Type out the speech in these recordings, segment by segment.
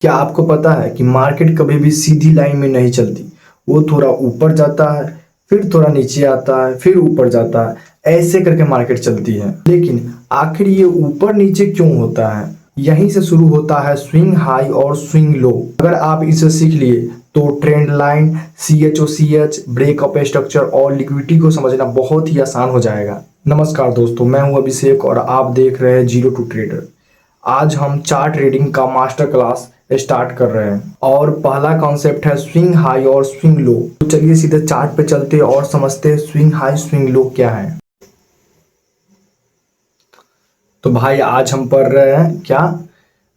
क्या आपको पता है कि मार्केट कभी भी सीधी लाइन में नहीं चलती। वो थोड़ा ऊपर जाता है, फिर थोड़ा नीचे आता है, फिर ऊपर जाता है। ऐसे करके मार्केट चलती है। लेकिन आखिर ये ऊपर नीचे क्यों होता है? यहीं से शुरू होता है स्विंग हाई और स्विंग लो। अगर आप इसे सीख लिए तो trend line, CHOCH, breakup structure और लिक्विडिटी को समझना बहुत ही आसान हो जाएगा। नमस्कार दोस्तों, मैं हूं अभिषेक और आप देख रहे हैं जीरो टू ट्रेडर। आज हम चार्ट रीडिंग का मास्टर क्लास स्टार्ट कर रहे हैं और पहला कॉन्सेप्ट है स्विंग हाई और स्विंग लो। तो चलिए सीधे चार्ट पे चलते हैं और समझते हैं स्विंग हाई स्विंग लो क्या है। तो भाई आज हम पढ़ रहे हैं क्या,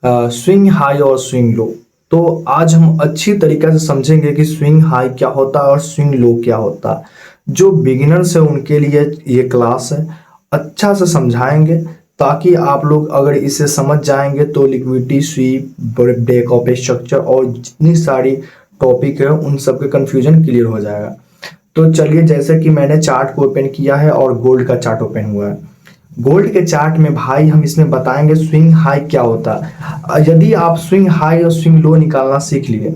स्विंग हाई और स्विंग लो। तो आज हम अच्छी तरीके से समझेंगे कि स्विंग हाई क्या होता है और स्विंग लो क्या होता है। जो बिगिनर्स है उनके लिए ये क्लास है, अच्छा से समझाएंगे ताकि आप लोग अगर इसे समझ जाएंगे तो लिक्विडिटी स्वीप, ब्रेकअप स्ट्रक्चर और जितनी सारी टॉपिक है उन सब के कंफ्यूजन क्लियर हो जाएगा। तो चलिए, जैसे कि मैंने चार्ट को ओपन किया है और गोल्ड का चार्ट ओपन हुआ है। गोल्ड के चार्ट में भाई हम इसमें बताएंगे स्विंग हाई क्या होता है। यदि आप स्विंग हाई और स्विंग लो निकालना सीख लिए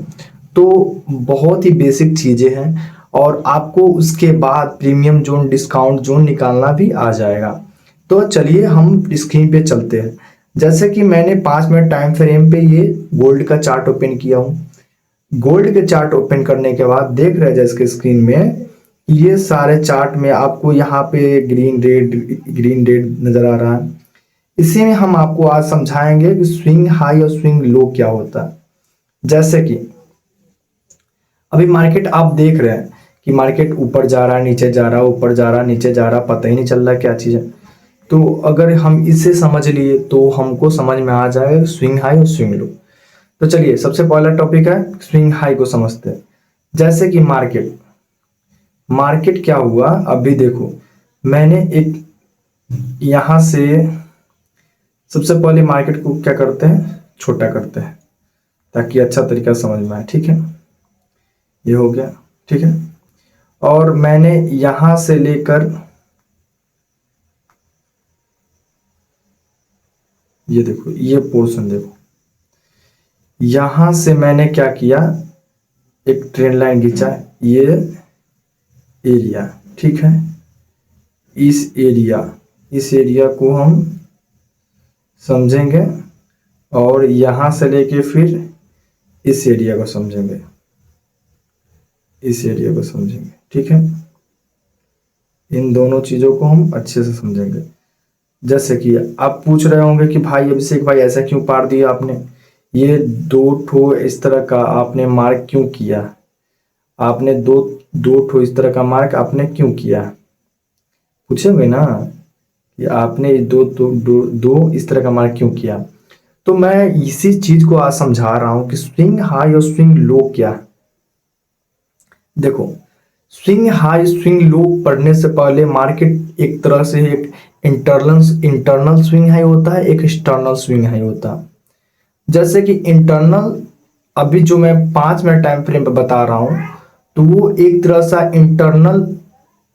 तो बहुत ही बेसिक चीजें हैं और आपको उसके बाद प्रीमियम जोन, डिस्काउंट जोन निकालना भी आ जाएगा। तो चलिए हम स्क्रीन पे चलते हैं। जैसे कि मैंने 5 मिनट टाइम फ्रेम पे ये गोल्ड का चार्ट ओपन किया हूँ। गोल्ड के चार्ट ओपन करने के बाद देख रहे हैं जैसे स्क्रीन में ये सारे चार्ट में आपको यहाँ पे ग्रीन रेड नजर आ रहा है। इसी में हम आपको आज समझाएंगे कि स्विंग हाई और स्विंग लो क्या होता है। जैसे कि अभी मार्केट आप देख रहे हैं कि मार्केट ऊपर जा रहा है, नीचे जा रहा है, ऊपर जा रहा है, नीचे जा रहा है, पता ही नहीं चल रहा है क्या चीज़ है। तो अगर हम इसे समझ लिए तो हमको समझ में आ जाएगा स्विंग हाई और स्विंग लो। तो चलिए सबसे पहला टॉपिक है स्विंग हाई को समझते हैं। जैसे कि मार्केट मार्केट क्या हुआ अभी देखो, मैंने एक यहां से सबसे पहले मार्केट को क्या करते हैं, छोटा करते हैं ताकि अच्छा तरीका समझ में आए। ठीक है, ये हो गया। ठीक है, और मैंने यहां से लेकर ये देखो, ये पोर्शन देखो, यहां से मैंने क्या किया, एक ट्रेंड लाइन खींचा, ये एरिया। ठीक है, इस एरिया को हम समझेंगे और यहां से लेके फिर इस एरिया को समझेंगे, इस एरिया को समझेंगे। ठीक है, इन दोनों चीजों को हम अच्छे से समझेंगे। जैसे कि आप पूछ रहे होंगे कि भाई अभिषेक भाई ऐसा क्यों पार दिया आपने, ये दो ठो इस तरह का आपने मार्क क्यों किया, आपने दो दो ठो इस तरह का मार्क आपने क्यों किया, पूछेंगे ना कि आपने दो इस तरह का मार्क क्यों किया। तो मैं इसी चीज को आज समझा रहा हूं कि स्विंग हाई और स्विंग लो क्या है। देखो, स्विंग हाई स्विंग लो पढ़ने से पहले मार्केट एक तरह से एक इंटरनल स्विंग हाई होता है, एक एक्सटर्नल स्विंग हाई होता है। जैसे कि इंटरनल, अभी जो मैं 5 मिनट टाइम फ्रेम पे बता रहा हूं, तो वो एक तरह सा इंटरनल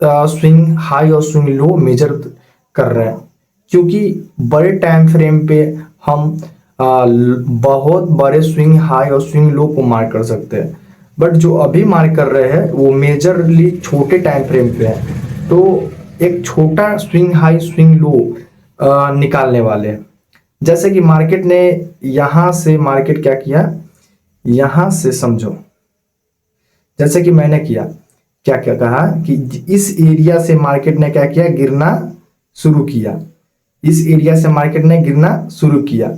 स्विंग हाई और स्विंग लो मेजर कर रहे हैं, क्योंकि बड़े टाइम फ्रेम पे हम बहुत बड़े स्विंग हाई और स्विंग लो को मार्क कर सकते हैं। बट जो अभी मार्क कर रहे हैं वो मेजरली छोटे टाइम फ्रेम पे है, तो एक छोटा स्विंग हाई स्विंग लो निकालने वाले हैं। जैसे कि मार्केट ने यहां से मार्केट क्या किया, यहां से समझो, जैसे कि मैंने किया, क्या क्या कहा कि इस एरिया से मार्केट ने क्या किया, गिरना शुरू किया। इस एरिया से मार्केट ने गिरना शुरू किया।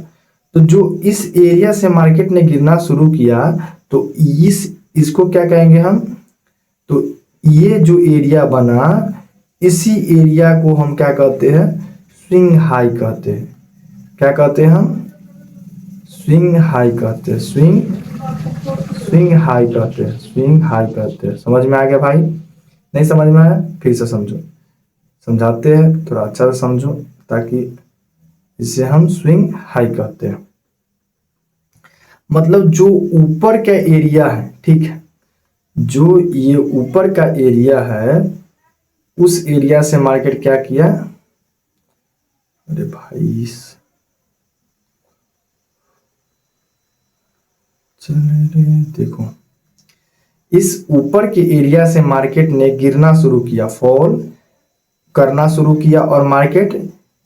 तो जो इस एरिया से मार्केट ने गिरना शुरू किया, तो इसको क्या कहेंगे हम, तो ये जो एरिया बना, इसी एरिया को हम क्या कहते हैं, स्विंग हाई कहते हैं। क्या कहते हैं हम, स्विंग हाई कहते हैं, स्विंग हाई कहते हैं, स्विंग हाई कहते हैं। समझ में आ गया भाई? नहीं समझ में आया फिर से समझो, समझाते हैं थोड़ा अच्छा से समझो, ताकि इसे हम स्विंग हाई कहते हैं। मतलब जो ऊपर का एरिया है, ठीक है, जो ये ऊपर का एरिया है, उस एरिया से मार्केट क्या किया, अरे भाई चले रे देखो, इस ऊपर के एरिया से मार्केट ने गिरना शुरू किया, फॉल करना शुरू किया और मार्केट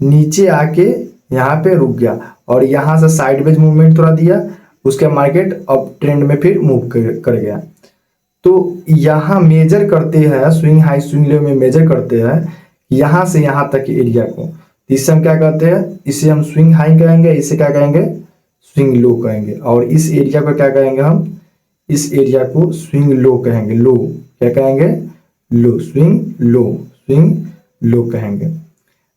नीचे आके यहाँ पे रुक गया और यहाँ से साइडवेज मूवमेंट थोड़ा दिया, उसके मार्केट अब ट्रेंड में फिर मूव कर गया। तो यहाँ मेजर करते हैं, स्विंग हाई स्विंग लो में मेजर करते हैं यहाँ से यहाँ तक के एरिया को। इसे हम क्या कहते हैं, इसे हम स्विंग हाई कहेंगे, इसे क्या कहेंगे, स्विंग लो कहेंगे। और इस एरिया को क्या कहेंगे हम, इस एरिया को स्विंग लो कहेंगे, लो क्या कहेंगे, लो, स्विंग लो, स्विंग लो कहेंगे।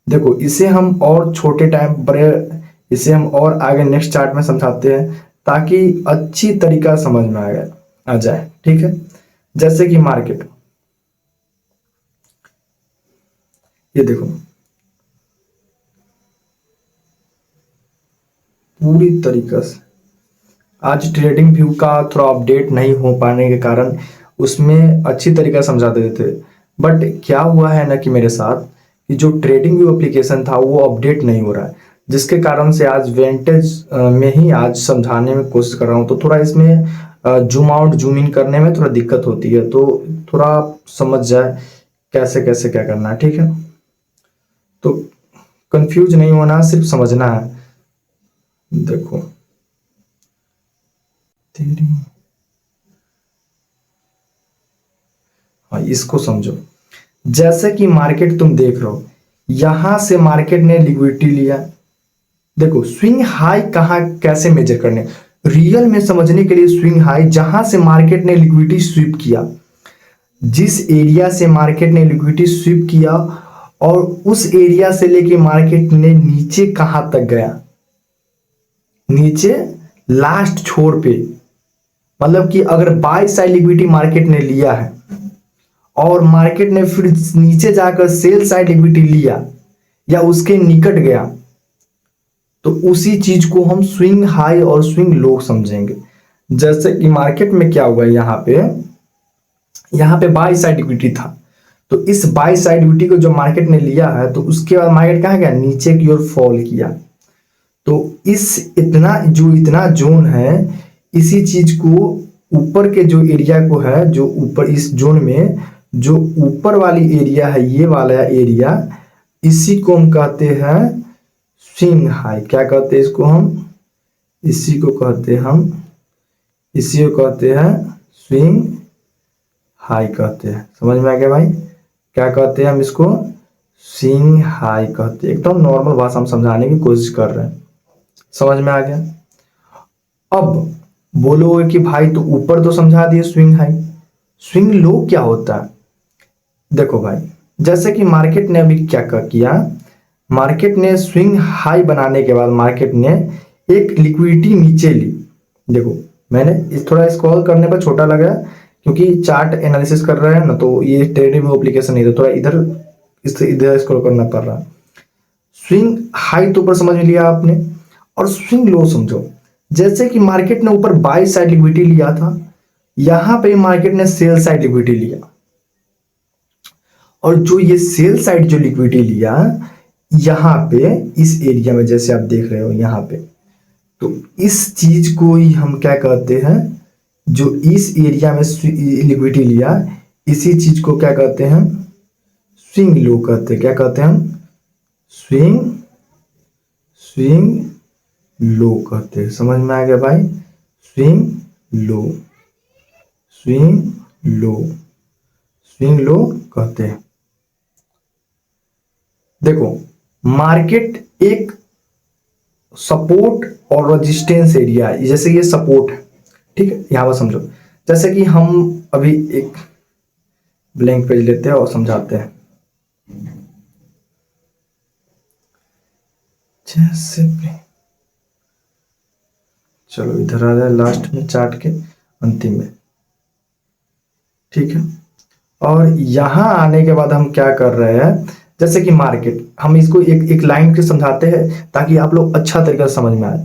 देखो इसे हम और छोटे टाइम बड़े, इसे हम और आगे नेक्स्ट चार्ट में समझाते हैं ताकि अच्छी तरीका समझ में आ जाए, ठीक है। जैसे कि मार्केट, ये देखो पूरी तरीका से आज ट्रेडिंग व्यू का थोड़ा अपडेट नहीं हो पाने के कारण उसमें अच्छी तरीका समझा देते थे, बट क्या हुआ है ना कि मेरे साथ कि जो ट्रेडिंग व्यू एप्लीकेशन था वो अपडेट नहीं हो रहा है, जिसके कारण से आज वेंटेज में ही आज समझाने में कोशिश कर रहा हूँ। तो थोड़ा इसमें जूम आउट जूम इन करने में थोड़ा दिक्कत होती है, तो थोड़ा समझ जाए कैसे कैसे क्या करना है, ठीक है। तो कंफ्यूज नहीं होना, सिर्फ समझना है। देखो तेरी, हाँ इसको समझो। जैसे कि मार्केट तुम देख रहे हो, यहां से मार्केट ने लिक्विडिटी लिया। देखो स्विंग हाई कहाँ कैसे मेजर करने, रियल में समझने के लिए स्विंग हाई जहां से मार्केट ने लिक्विडिटी स्वीप किया, जिस एरिया से मार्केट ने लिक्विडिटी स्वीप किया और उस एरिया से लेके मार्केट ने नीचे कहां तक गया, नीचे लास्ट छोर पे, मतलब कि अगर बाय साइड लिक्विडिटी मार्केट ने लिया है और मार्केट ने फिर नीचे जाकर सेल साइड लिक्विडिटी लिया या उसके निकट गया, तो उसी चीज को हम स्विंग हाई और स्विंग लो समझेंगे। जैसे कि मार्केट में क्या हुआ, यहाँ पे बाय साइड लिक्विडिटी था, तो इस बाय साइड लिक्विडिटी को जो मार्केट ने लिया है तो उसके बाद मार्केट कहाँ गया, नीचे की ओर फॉल किया। तो इतना जोन है, इसी चीज को ऊपर के जो एरिया को है, जो ऊपर इस जोन में जो ऊपर वाली एरिया है, ये वाला एरिया, इसी को हम कहते हैं स्विंग हाई। क्या कहते हैं इसको हम, इसी को कहते हैं स्विंग हाई कहते हैं। समझ में आ गया भाई, क्या कहते हैं हम इसको, स्विंग हाई कहते हैं। एकदम नॉर्मल भाषा हम समझाने की कोशिश कर रहे हैं, समझ में आ गया। अब बोलोगे कि भाई तो ऊपर तो समझा दिए स्विंग हाई, स्विंग लो क्या होता है। देखो भाई, जैसे कि मार्केट ने अभी क्या किया, मार्केट ने स्विंग हाई बनाने के बाद मार्केट ने एक लिक्विडिटी नीचे ली। देखो मैंने थोड़ा स्क्रॉल करने पर छोटा लगा क्योंकि चार्ट एनालिसिस कर रहे हैं ना, तो ये ट्रेडिंग एप्लीकेशन नहीं था, थोड़ा इधर स्क्रॉल करना पड़ रहा। स्विंग हाई तो ऊपर समझ लिया आपने, और स्विंग लो समझो। जैसे कि मार्केट ने ऊपर बाय साइड लिक्विडिटी लिया था, यहां पे मार्केट ने सेल साइड लिक्विडिटी लिया, और जो ये सेल साइड जो लिक्विडिटी लिया यहां पे इस एरिया में, जैसे आप देख रहे हो यहां पे, तो इस चीज को ही हम क्या कहते हैं, जो इस एरिया में लिक्विडिटी लिया, इसी चीज को क्या कहते हैं, स्विंग लो कहते हैं। क्या कहते हैं हम, स्विंग लो कहते हैं। समझ में आ गया भाई, स्विंग लो, स्विंग लो कहते हैं। देखो मार्केट एक सपोर्ट और रेजिस्टेंस एरिया है, जैसे ये सपोर्ट है, ठीक है, यहां पर समझो। जैसे कि हम अभी एक ब्लैंक पेज लेते हैं और समझाते हैं। जैसे चलो इधर आ जाए लास्ट में, चार्ट के अंतिम में, ठीक है। और यहां आने के बाद हम क्या कर रहे हैं, जैसे कि मार्केट, हम इसको एक लाइन के समझाते हैं ताकि आप लोग अच्छा तरीका से समझ में आए।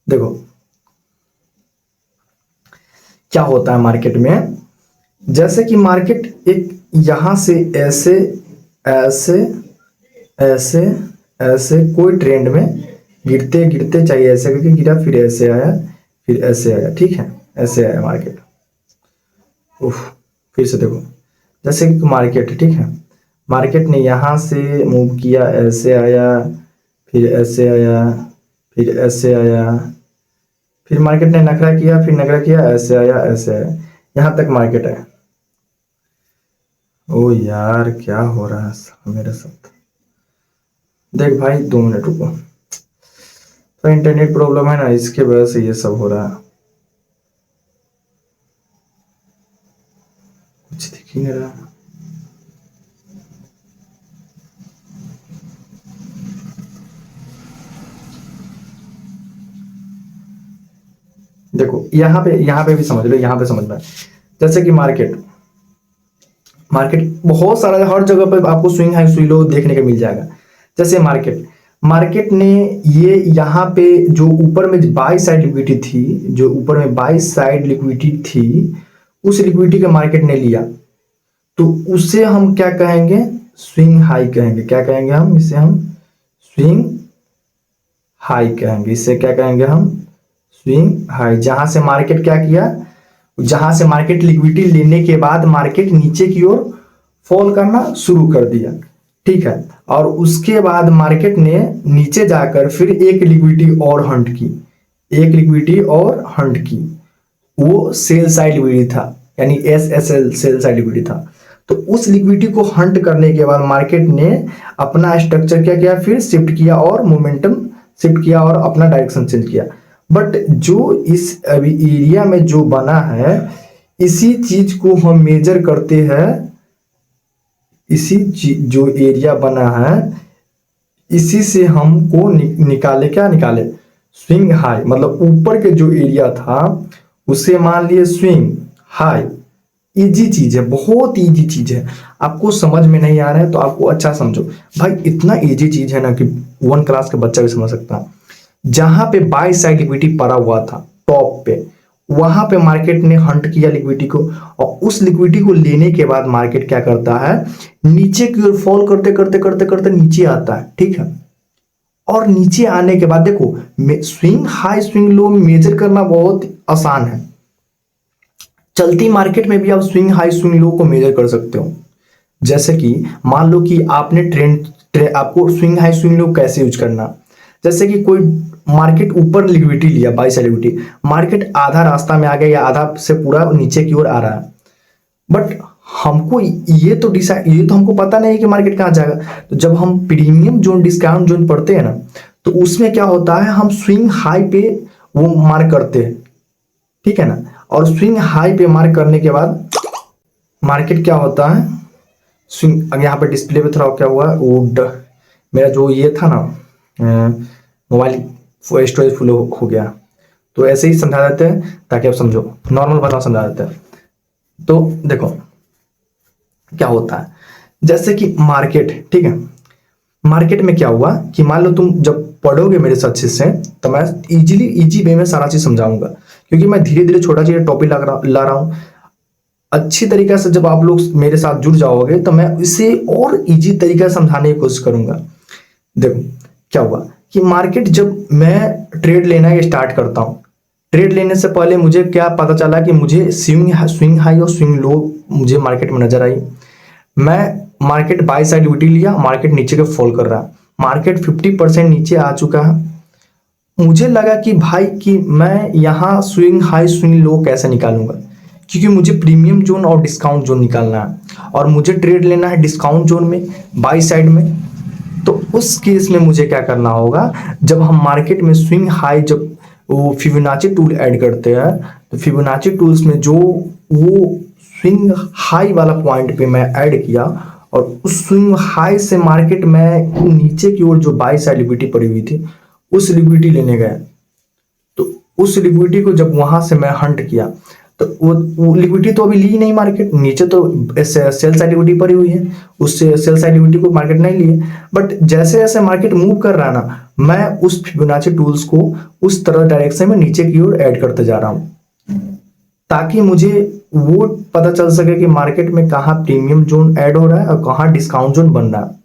देखो क्या होता है मार्केट में, जैसे कि मार्केट एक यहां से ऐसे ऐसे ऐसे ऐसे कोई ट्रेंड में गिरते गिरते, चाहिए ऐसे करके गिरा, फिर ऐसे आया, फिर ऐसे आया, ठीक है, ऐसे आया मार्केट। उफ, फिर से देखो, जैसे कि मार्केट है, ठीक है, मार्केट ने यहाँ से मूव किया, ऐसे आया, फिर ऐसे आया, फिर ऐसे आया, फिर मार्केट ने नखरा किया, फिर नखरा किया, ऐसे आया, ऐसे आया, यहाँ तक मार्केट है। ओ यार क्या हो रहा है मेरे साथ। देख भाई 2 मिनट रुको, तो इंटरनेट प्रॉब्लम है ना, इसके वजह से ये सब हो रहा है। कुछ दिख ही नहीं रहा। देखो यहाँ पे भी समझ लो, यहाँ पे समझना है। जैसे कि मार्केट मार्केट बहुत सारा, हर जगह पे आपको स्विंग हाई स्विंग लो देखने को मिल जाएगा। जैसे मार्केट मार्केट ने ये यहाँ पे जो ऊपर में बाई साइड लिक्विडिटी थी, जो ऊपर में बाई साइड लिक्विडिटी थी, उस लिक्विडिटी के मार्केट ने लिया, तो उसे हम क्या कहेंगे, स्विंग हाई कहेंगे। क्या कहेंगे हम इसे, हम स्विंग हाई कहेंगे। इसे क्या कहेंगे हम, स्विंग हाई। जहां से मार्केट क्या किया, जहां से मार्केट लिक्विडिटी लेने के बाद मार्केट नीचे की ओर फॉल करना शुरू कर दिया, ठीक है, और उसके बाद मार्केट ने नीचे जाकर फिर एक लिक्विडिटी और हंट की, एक लिक्विडिटी और हंट की, वो सेल साइड लिक्विडिटी था, यानी SSL सेल साइड लिक्विडिटी था। तो उस लिक्विडिटी को हंट करने के बाद मार्केट ने अपना स्ट्रक्चर क्या किया, फिर शिफ्ट किया और मोमेंटम शिफ्ट किया और अपना डायरेक्शन चेंज किया। बट जो इस अभी एरिया में जो बना है, इसी चीज को हम मेजर करते हैं, इसी जो एरिया बना है, इसी से हमको निकाले, क्या निकाले, स्विंग हाई। मतलब ऊपर के जो एरिया था उसे मान लिए स्विंग हाई। इजी चीज है, बहुत इजी चीज है। आपको समझ में नहीं आ रहा है तो आपको अच्छा समझो भाई, इतना इजी चीज है ना कि 1 क्लास का बच्चा भी समझ सकता है। जहां पे बाई साइड लिक्विडिटी पड़ा हुआ था टॉप पे, वहां पे मार्केट ने हंट किया लिक्विडिटी को, और उस लिक्विडिटी को लेने के बाद मार्केट क्या करता है, नीचे की ओर फॉल करते करते करते करते नीचे आता है, ठीक है। और नीचे आने के बाद देखो, swing high swing low major करना बहुत आसान है। चलती मार्केट में भी आप स्विंग हाई स्विंग लो को मेजर कर सकते हो। जैसे कि मान लो कि आपने आपको स्विंग हाई स्विंग लो कैसे यूज करना, जैसे कि कोई मार्केट ऊपर लिक्विडिटी लिया, बाई साइड लिक्विडिटी, मार्केट आधा रास्ता में आ गया या आधा से पूरा नीचे की ओर आ रहा है, बट हमको ये तो हमको पता नहीं है कि मार्केट कहाँ जाएगा। तो जब हम प्रीमियम जोन डिस्काउंट जोन पढ़ते हैं ना, तो उसमें क्या होता है, हम स्विंग हाई पे वो मार्क करते हैं, ठीक है ना। और स्विंग हाई पे मार्क करने के बाद मार्केट क्या होता है, स्विंग, अब यहाँ पे डिस्प्ले पे थोड़ा क्या हुआ, वुड मेरा जो ये था ना, मोबाइल स्टोरेज फुल हो गया, तो ऐसे ही समझा देते हैं ताकि आप समझो, नॉर्मल बताओ समझा देते हैं। तो देखो क्या होता है, जैसे कि मार्केट, ठीक है, मार्केट में क्या हुआ कि मान लो तुम जब पढ़ोगे मेरे साथ अच्छे से, तो मैं इजी वे में सारा चीज समझाऊंगा, क्योंकि मैं धीरे धीरे छोटा छोटा टॉपिक ला रहा हूं। अच्छी तरीके से जब आप लोग मेरे साथ जुड़ जाओगे तो मैं इसे और इजी तरीके से समझाने की कोशिश करूंगा। देखो क्या हुआ कि मार्केट, जब मैं ट्रेड लेना स्टार्ट करता हूं, ट्रेड लेने से पहले मुझे क्या पता चला कि मुझे स्विंग हाई और स्विंग लो मुझे मार्केट में नजर आई। मैं मार्केट बाई साइड लिक्विडिटी लिया, मार्केट नीचे के फॉल कर रहा है, मार्केट 50% नीचे आ चुका है। मुझे लगा कि भाई कि मैं यहाँ स्विंग हाई स्विंग लो कैसे निकालूंगा, क्योंकि मुझे प्रीमियम जोन और डिस्काउंट जोन निकालना है और मुझे ट्रेड लेना है डिस्काउंट जोन में, बाई साइड में। तो उस केस में मुझे क्या करना होगा, जब हम मार्केट में स्विंग हाई, जब वो फिबोनाची टूल ऐड करते हैं, तो फिबोनाची टूल्स में जो वो स्विंग हाई वाला पॉइंट पे मैं ऐड किया, और उस स्विंग हाई से मार्केट में नीचे की ओर जो बाई साइड लिक्विडिटी पड़ी हुई थी, उस लिक्विडिटी लेने गए। तो उस लिक्विडिटी को जब वहां से मैं हंट किया, तो वो लिक्विडिटी तो अभी ली नहीं मार्केट, नीचे तो सेल साइड लिक्विडिटी पड़ी हुई है, उससे सेल साइड लिक्विडिटी को मार्केट नहीं लिए। बट जैसे जैसे मार्केट मूव कर रहा है ना, मैं उस फिबोनाची टूल्स को उस तरह डायरेक्शन में नीचे की ओर ऐड करते जा रहा हूं, ताकि मुझे वो पता चल सके कि मार्केट में कहाँ प्रीमियम जोन ऐड हो रहा है और कहाँ डिस्काउंट जोन बन रहा है।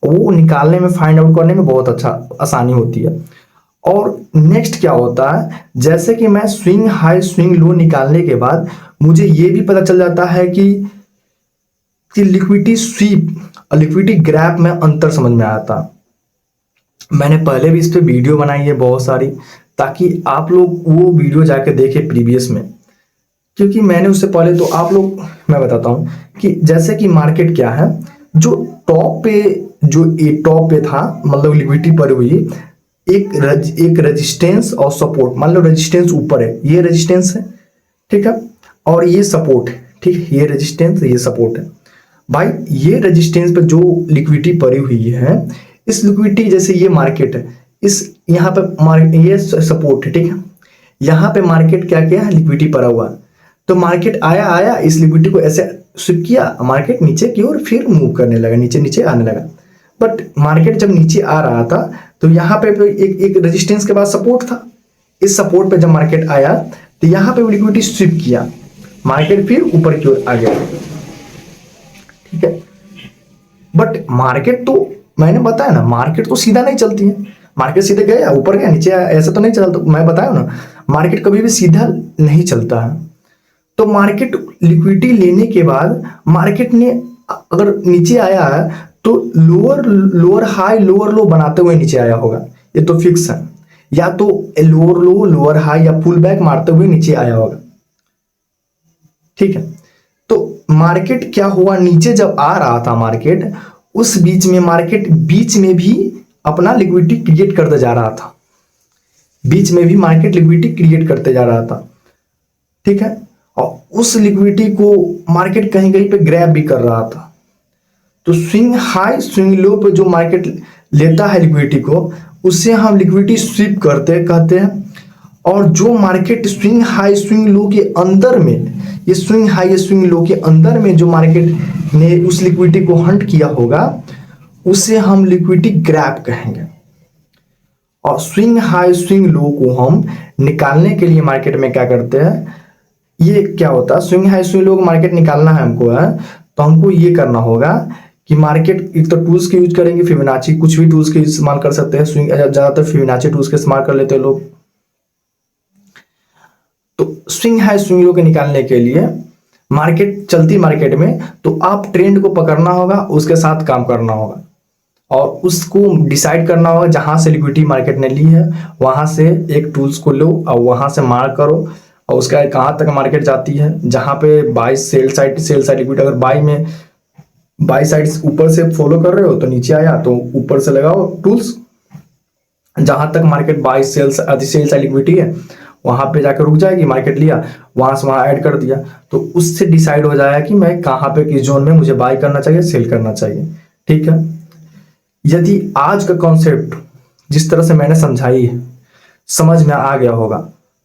वो निकालने में, फाइंड आउट करने में बहुत अच्छा आसानी होती है। और नेक्स्ट क्या होता है, जैसे कि मैं स्विंग हाई स्विंग लो निकालने के बाद मुझे ये भी पता चल जाता है कि लिक्विडिटी स्वीप और लिक्विडिटी ग्रैब में अंतर समझ में आता। मैंने पहले भी इस पे वीडियो बनाई है बहुत सारी, ताकि आप लोग वो वीडियो जाके देखें प्रीवियस में, क्योंकि मैंने उससे पहले तो आप लोग, मैं बताता हूँ कि जैसे कि मार्केट क्या है, जो टॉप पे टॉप पे था, मतलब लिक्विडिटी पर हुई एक रेजिस्टेंस और सपोर्ट, मान लो रेजिस्टेंस ऊपर है, ये रेजिस्टेंस है, ठीक है, और ये सपोर्ट है, ठीक है, ये रेजिस्टेंस ये सपोर्ट है भाई। ये रेजिस्टेंस पे जो लिक्विडिटी पड़ी हुई है, इस लिक्विडिटी, जैसे ये मार्केट है, इस यहाँ पे ये सपोर्ट है, ठीक है, यहाँ पे मार्केट क्या किया है, लिक्विडिटी पड़ा हुआ, तो मार्केट आया इस लिक्विडिटी को ऐसे स्विप किया, मार्केट नीचे की ओर फिर मूव करने लगा, नीचे नीचे आने लगा। बट मार्केट जब नीचे आ रहा था तो यहाँ पे एक रेजिस्टेंस के बाद सपोर्ट था, इस सपोर्ट पे जब मार्केट आया तो यहाँ पे लिक्विडिटी स्विप किया, मार्केट फिर ऊपर की ओर आ गया, ठीक है। बट मार्केट तो मैंने बताया ना, मार्केट तो सीधा नहीं चलती है, मार्केट सीधे गया ऊपर गया नीचे आया, ऐसा तो नहीं चलता, मैं बताया ना, मार्केट कभी भी सीधा नहीं चलता है। तो मार्केट लिक्विडिटी लेने के बाद मार्केट ने अगर नीचे आया है तो लोअर हाई लोअर लो बनाते हुए नीचे आया होगा, ये तो फिक्स है, या तो लोअर लो लोअर हाई या पुल बैक मारते हुए नीचे आया होगा, ठीक है। तो मार्केट क्या हुआ, नीचे जब आ रहा था मार्केट, उस बीच में मार्केट बीच में भी अपना लिक्विडिटी क्रिएट करते जा रहा था, बीच में भी मार्केट लिक्विडिटी क्रिएट करते जा रहा था, ठीक है। और उस लिक्विडिटी को मार्केट कहीं कहीं पे ग्रैब भी कर रहा था। तो स्विंग हाई स्विंग लो पे जो मार्केट लेता है लिक्विडिटी को, उससे हम लिक्विडिटी स्वीप कहते हैं। और जो मार्केट स्विंग हाई स्विंग लो के अंदर में, ये स्विंग हाई स्विंग लो के अंदर में जो मार्केट ने उस लिक्विडिटी को हंट किया होगा, उसे हम लिक्विडिटी ग्रैब कहेंगे। और स्विंग हाई स्विंग लो को हम निकालने के लिए मार्केट में क्या करते हैं, ये क्या होता है, स्विंग हाई स्विंग लो को मार्केट निकालना है हमको, है तो हमको ये करना होगा कि मार्केट एक तो टूल्स के यूज करेंगे, फिबोनाची, कुछ भी टूल्स के इस्तेमाल कर सकते हैं, स्विंग ज्यादातर फिबोनाची टूल्स के इस्तेमाल कर लेते हैं लोग। तो स्विंग हाई स्विंग लो के निकालने के लिए मार्केट चलती मार्केट में, तो आप ट्रेंड को पकड़ना होगा, उसके साथ काम करना होगा और उसको डिसाइड करना होगा, जहां से लिक्विडिटी मार्केट ने ली है वहां से एक टूल्स को लो और वहां से मार्क करो, और उसका कहाँ तक मार्केट जाती है, जहां पे बाई सेल साइड लिक्विडिटी, अगर बाई साइड ऊपर से फॉलो कर रहे हो तो नीचे आया तो ऊपर से लगाओ टूल्स, जहां तक market by sell side liquidity है वहां पे जाकर रुक जाएगी, मार्केट लिया वहां से वहां ऐड कर दिया, तो उससे डिसाइड हो जाएगा कि मैं कहां पे किस जोन में मुझे बाई करना चाहिए, सेल करना चाहिए, ठीक है। यदि आज का कॉन्सेप्ट जिस तरह से मैंने समझाई है समझ में आ गया होगा,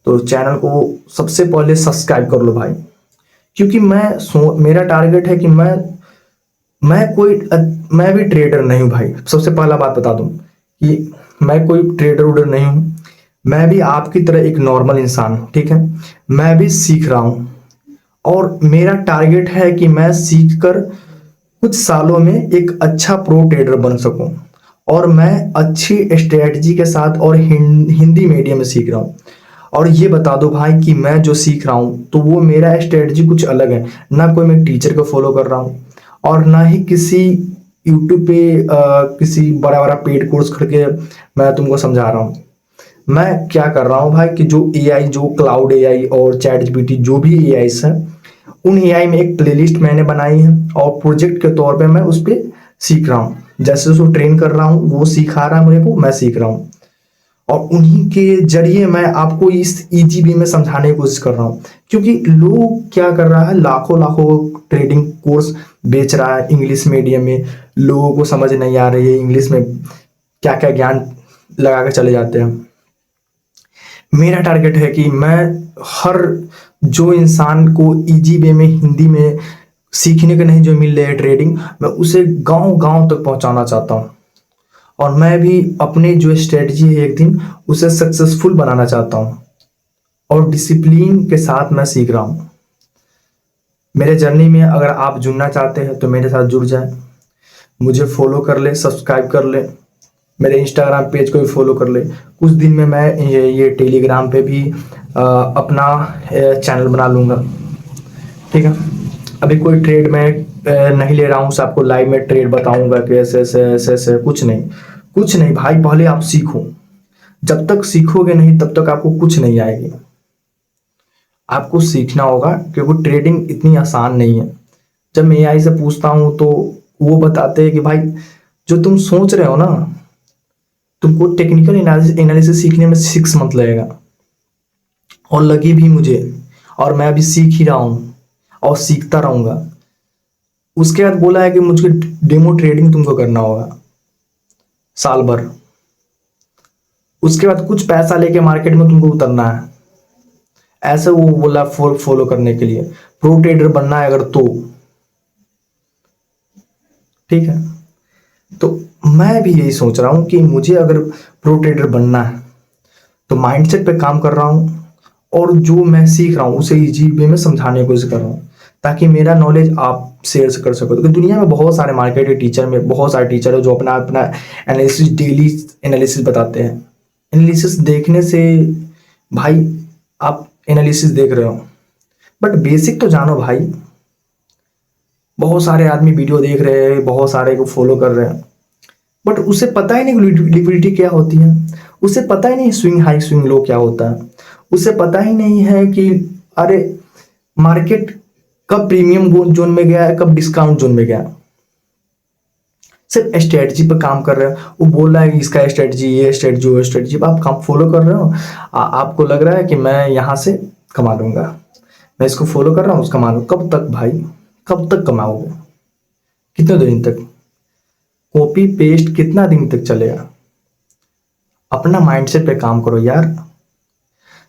तो चैनल को सबसे पहले सब्सक्राइब कर लो भाई, क्योंकि मेरा टारगेट है कि मैं भी ट्रेडर नहीं हूं भाई। सबसे पहला बात बता दूं कि मैं कोई ट्रेडर उडर नहीं हूं, मैं भी आपकी तरह एक नॉर्मल इंसान हूं, ठीक है। मैं भी सीख रहा हूं और मेरा टारगेट है कि मैं सीख कर कुछ सालों में एक अच्छा प्रो ट्रेडर बन सकूं, और मैं अच्छी स्ट्रेटजी के साथ और हिंदी मीडियम में सीख रहा हूं। और ये बता दो भाई कि मैं जो सीख रहा हूं तो वो मेरा स्ट्रेटजी कुछ अलग है, ना कोई मैं टीचर को फॉलो कर रहा हूं और ना ही किसी यूट्यूब पे किसी बड़ा बड़ा पेड कोर्स करके मैं तुमको समझा रहा हूँ। मैं क्या कर रहा हूँ भाई कि जो एआई, जो क्लाउड एआई और चैट जीपीटी जो भी एआई है, उन एआई में एक प्लेलिस्ट मैंने बनाई है और प्रोजेक्ट के तौर पे मैं उस पर सीख रहा हूँ, जैसे उसको ट्रेन कर रहा हूँ, वो सिखा रहा है मेरे को, मैं सीख रहा हूँ, और उन्हीं के जरिए मैं आपको इस इजी वे में समझाने की कोशिश कर रहा हूँ। क्योंकि लोग क्या कर रहा है, लाखों लाखों ट्रेडिंग कोर्स बेच रहा है इंग्लिश मीडियम में, लोगों को समझ नहीं आ रही है, इंग्लिश में क्या क्या ज्ञान लगा के चले जाते हैं। मेरा टारगेट है कि मैं हर जो इंसान को इजी वे में हिंदी में सीखने को नहीं जो मिल रही है ट्रेडिंग, मैं उसे गांव गांव तक पहुंचाना चाहता हूं, और मैं भी अपने जो स्ट्रेटजी है एक दिन उसे सक्सेसफुल बनाना चाहता हूं, और डिसिप्लिन के साथ मैं सीख रहा हूं। मेरे जर्नी में अगर आप जुड़ना चाहते हैं तो मेरे साथ जुड़ जाए, मुझे फॉलो कर ले, सब्सक्राइब कर ले, मेरे इंस्टाग्राम पेज को भी फॉलो कर ले। कुछ दिन में मैं ये टेलीग्राम पे भी अपना चैनल बना लूँगा, ठीक है। अभी कोई ट्रेड में नहीं ले रहा हूँ, आपको लाइव में ट्रेड बताऊंगा कि ऐसे ऐसे ऐसे ऐसे, कुछ नहीं, कुछ नहीं भाई। पहले आप सीखो, जब तक सीखोगे नहीं तब तक आपको कुछ नहीं आएगी। आपको सीखना होगा, क्योंकि ट्रेडिंग इतनी आसान नहीं है। जब मैं एआई से पूछता हूँ तो वो बताते हैं कि भाई जो तुम सोच रहे हो ना, तुमको टेक्निकल एनालिसिस सीखने में 6 मंथ लगेगा, और लगी भी मुझे, और मैं अभी सीख ही रहा हूँ और सीखता रहूंगा। उसके बाद बोला है कि मुझे डेमो ट्रेडिंग तुमको करना होगा साल भर। उसके बाद कुछ पैसा लेके मार्केट में तुमको उतरना है, ऐसे वो बोला फॉलो करने के लिए। प्रो ट्रेडर बनना है अगर तो, ठीक है। तो मैं भी यही सोच रहा हूँ कि मुझे अगर प्रो ट्रेडर बनना है तो माइंडसेट पे काम कर रहा हूँ, और जो मैं सीख रहा हूँ उसे इजी वे में समझाने की कोशिश कर रहा हूँ, ताकि मेरा नॉलेज आप शेयर कर सको। क्योंकि दुनिया में बहुत सारे मार्केट के टीचर में बहुत सारे टीचर है जो अपना अपना एनालिसिस, डेली एनालिसिस बताते हैं। एनालिसिस देखने से भाई, आप एनालिसिस देख रहे हो बट बेसिक तो जानो भाई। बहुत सारे आदमी वीडियो देख रहे हैं, बहुत सारे को फॉलो कर रहे हैं, बट उसे पता ही नहीं लिक्विडिटी क्या होती है, उसे पता ही नहीं स्विंग हाई स्विंग लो क्या होता है, उसे पता ही नहीं है कि अरे मार्केट कब प्रीमियम जोन में गया है, कब डिस्काउंट जोन में गया। सिर्फ स्ट्रेटजी पर काम कर रहे हो। वो बोल रहा है कि इसका स्ट्रेटजी, ये स्ट्रेटजी, वो स्ट्रेटजी, आप काम फॉलो कर रहे हो। आपको लग रहा है कि मैं यहाँ से कमा लूंगा, मैं इसको फॉलो कर रहा हूँ, उसका मानो। कब तक भाई, कब तक कमाओगे? कितने दिन तक? कॉपी पेस्ट कितना दिन तक चलेगा? अपना माइंडसेट पे काम करो यार।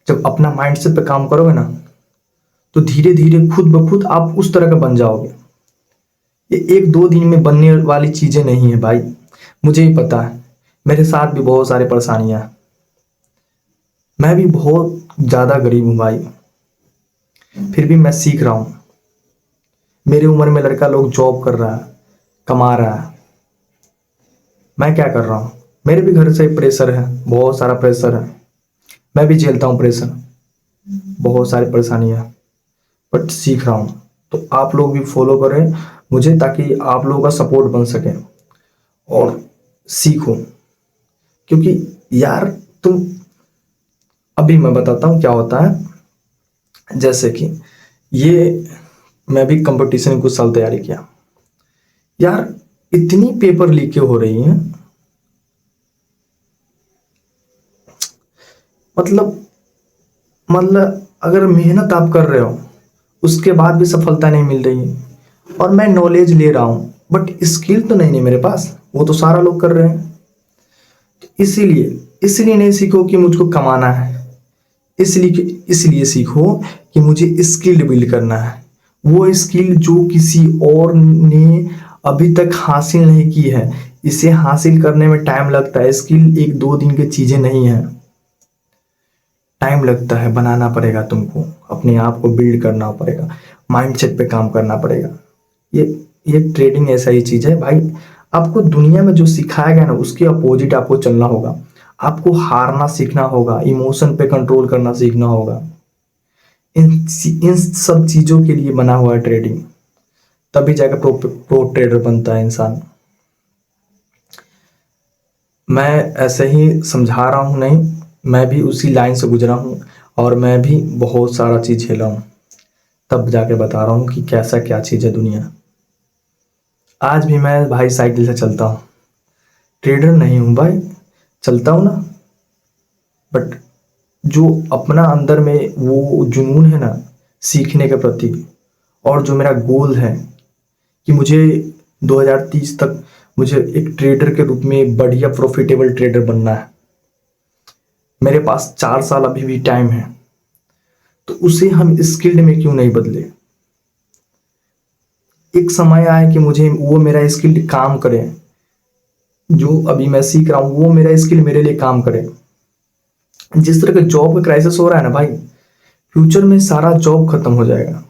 जब अपना माइंडसेट पे काम करोगे ना, तो धीरे धीरे खुद ब खुद आप उस तरह का बन जाओगे। ये 1-2 दिन में बनने वाली चीजें नहीं है भाई, मुझे ही पता है। मेरे साथ भी बहुत सारी परेशानियां हैं, मैं भी बहुत ज्यादा गरीब हूं भाई, फिर भी मैं सीख रहा हूं। मेरी उम्र में लड़का लोग जॉब कर रहा है, कमा रहा है, मैं क्या कर रहा हूँ? मेरे भी घर से प्रेशर है, बहुत सारा प्रेशर है, मैं भी झेलता हूँ प्रेशर, बहुत सारी परेशानियां, बट सीख रहा हूँ। तो आप लोग भी फॉलो करें मुझे, ताकि आप लोगों का सपोर्ट बन सके और सीखो। क्योंकि यार तुम, अभी मैं बताता हूँ क्या होता है। जैसे कि ये, मैं भी कंपटीशन में कुछ साल तैयारी किया यार, इतनी पेपर लीकें हो रही हैं, मतलब मतलब अगर मेहनत आप कर रहे हो उसके बाद भी सफलता नहीं मिल रही है। और मैं नॉलेज ले रहा हूँ बट स्किल तो नहीं है मेरे पास, वो तो सारा लोग कर रहे हैं। इसीलिए इसलिए नहीं सीखो कि मुझको कमाना है, इसलिए सीखो कि मुझे स्किल बिल्ड करना है। वो स्किल जो किसी और ने अभी तक हासिल नहीं की है, इसे हासिल करने में टाइम लगता है। स्किल 1-2 दिन की चीजें नहीं है, टाइम लगता है, बनाना पड़ेगा तुमको, अपने आप को बिल्ड करना पड़ेगा, माइंडसेट पे काम करना पड़ेगा। ये ये ट्रेडिंग ऐसा ही चीज है भाई। आपको दुनिया में जो सिखाया गया ना उसके अपोजिट आपको चलना होगा। आपको हारना सीखना होगा, इमोशन पे कंट्रोल करना सीखना होगा। इन इन सब चीजों के लिए बना हुआ है ट्रेडिंग, तभी जाकर प्रो ट्रेडर बनता है इंसान। मैं ऐसे ही समझा रहा हूँ, नहीं, मैं भी उसी लाइन से गुजरा हूँ, और मैं भी बहुत सारा चीज झेला हूँ, तब जाके बता रहा हूँ कि कैसा क्या चीज है दुनिया। आज भी मैं भाई साइकिल से चलता हूँ, ट्रेडर नहीं हूँ भाई, चलता हूँ ना, बट जो अपना अंदर में वो जुनून है ना सीखने के प्रति, और जो मेरा गोल है कि मुझे 2030 तक मुझे एक ट्रेडर के रूप में बढ़िया प्रॉफिटेबल ट्रेडर बनना है। मेरे पास 4 साल अभी भी टाइम है, तो उसे हम स्किल्ड में क्यों नहीं बदले? एक समय आए कि मुझे वो मेरा स्किल काम करे, जो अभी मैं सीख रहा हूँ वो मेरा स्किल मेरे लिए काम करे। जिस तरह का जॉब का क्राइसिस हो रहा है ना भाई, फ्यूचर में सारा जॉब खत्म हो जाएगा।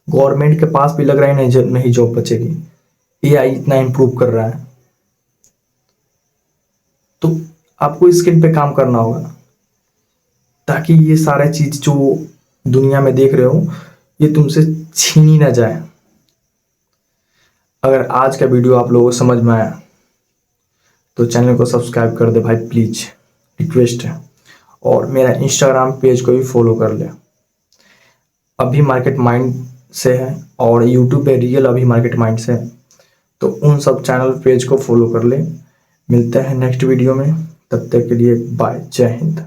गवर्नमेंट के पास भी लग रहा है नहीं जॉब बचेगी, एआई इतना इम्प्रूव कर रहा है। तो आपको स्किल पे काम करना होगा ताकि ये सारे चीज जो दुनिया में देख रहे हो ये तुमसे छीनी ना जाए। अगर आज का वीडियो आप लोगों को समझ में आया तो चैनल को सब्सक्राइब कर दे भाई प्लीज, रिक्वेस्ट है। और मेरा इंस्टाग्राम पेज को भी फॉलो कर ले, अभी मार्केट माइंड से है, और यूट्यूब पे रियल अभी मार्केट माइंड से है, तो उन सब चैनल पेज को फॉलो कर ले। मिलते हैं नेक्स्ट वीडियो में, तब तक के लिए बाय, जय हिंद।